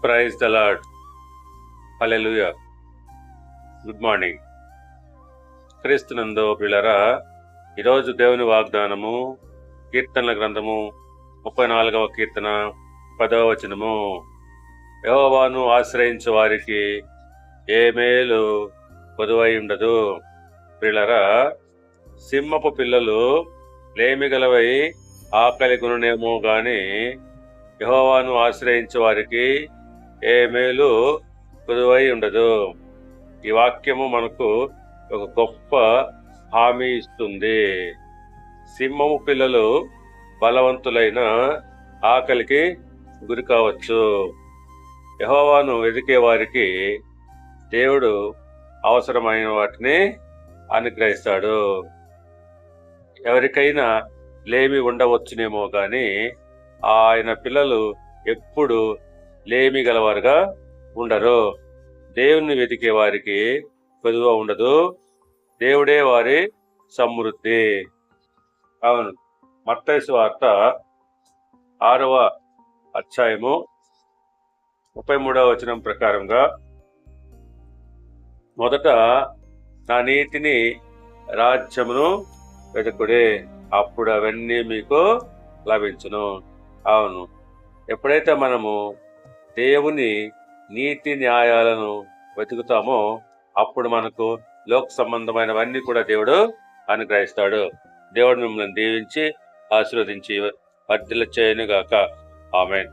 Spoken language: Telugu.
Praise the Lord. Hallelujah. Good morning. క్రీస్తునందు ప్రియులారా, ఈరోజు దేవుని వాగ్దానము కీర్తనల గ్రంథము 34వ కీర్తన 10వ వచనము. యెహోవాను ఆశ్రయించు వారికి ఏ మేలు కొదువై ఉండదు. ప్రియులారా, సింహపు పిల్లలు లేమిగలవై ఆకలి కొనునేమో గాని యెహోవాను ఆశ్రయించే వారికి ఏ మేలు కొదువై ఉండదు. ఈ వాక్యము మనకు ఒక గొప్ప హామీ ఇస్తుంది. సింహము పిల్లలు బలవంతులైన ఆకలికి గురి కావచ్చు. యెహోవాను వెతికే వారికి దేవుడు అవసరమైన వాటిని అనుగ్రహిస్తాడు. ఎవరికైనా లేమి ఉండవచ్చునేమో కానీ ఆయన పిల్లలు ఎప్పుడు లేమి గలవారుగా ఉండరు. దేవుని వెతికే వారికి కొదువ ఉండదు. దేవుడే వారి సమృద్ధి. అవును, మత్తయి సువార్త 6వ అధ్యాయము 33వ వచనం ప్రకారంగా, మొదట నా నీతిని రాజ్యమును వెతుకుడే, అప్పుడు అవన్నీ మీకు లభించును. అవును, ఎప్పుడైతే మనము దేవుని నీతి న్యాయాలను వెతుకుతామో అప్పుడు మనకు లోక సంబంధమైనవన్నీ కూడా దేవుడు అనుగ్రహిస్తాడు. దేవుడు మిమ్మల్ని దీవించి ఆశీర్వదించి వర్ధిల్ల చేయనుగాక. ఆమేన్.